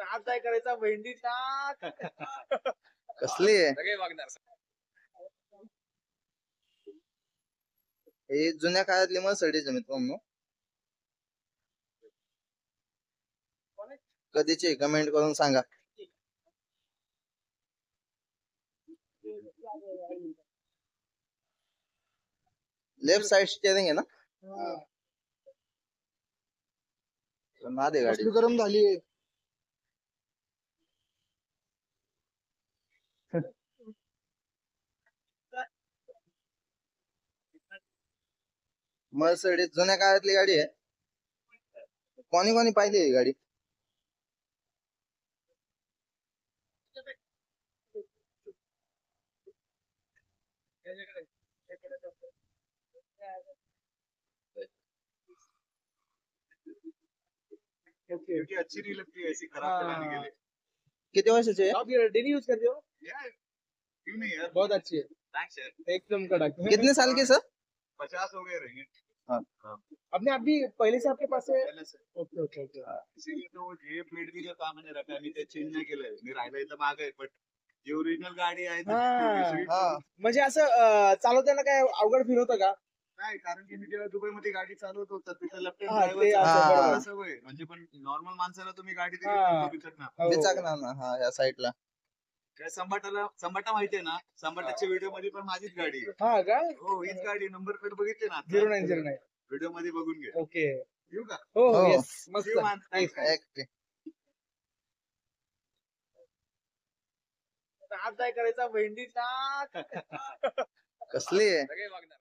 आज काय करायचा भेंडी टाक. कसली आहे सगळे वागणार. हे जुन्या काळातली मर्सिडीज आहे मित्रांनो. कधीची कमेंट करून सांगा. लेफ्ट साइड स्टेअरिंग आहे ना. नाद आहे गाडी. गरम झाली. मर्सिडीज जुन्या काळातली गाडी आहे. कोणी कोणी पाहिली ही गाडी. क्योंकि अच्छी नहीं लगती ऐसी खराब चलाने के लिए। किती वर्षाची आहे. आप ये डेली यूज करते हो? यार क्यों नहीं यार, बहुत अच्छी है, थैंक्स यार। एकदम कड़क। कितने साल की सर. 50 हो गए रहेंगे। अपने आप भी पहले से आपके पास है? पहले से ओके ओके ओके। इसीलिए तो हे प्लेट भी का मैंने रखा मी ते चेंज नाही केलंय, मी राहिला इथं मागे बट जी ओरिजिनल गाडी आहे ती हा, सगळी हा. म्हणजे असं चालवताना काय अवघड फील होतं का? नाही, कारण की मी जेव्हा दुबईमध्ये गाडी चालवत होतो तिथं लेफ्ट हा, ते ड्रायव्हर असं हा. बरोबर. सवय म्हणजे पण नॉर्मल माणसाला तुम्ही गाडी दिली हा. तर तो विचारणार. हो. बिचाकणार ना हा या साईडला. काय संबाटा माहितीये ना, संबाटाच्या व्हिडिओ मध्ये पण माझीच गाडी आहे. हा का? हो, हीच गाडी नंबर प्लेट बघितली ना 0909. व्हिडिओ मध्ये बघून घे. ओके. येऊ का? हो हो. येस मस्त. See you, man. Thanks. एक आज काय करायचा भेंडी टाक. कसली आहे. सगळे वागणार.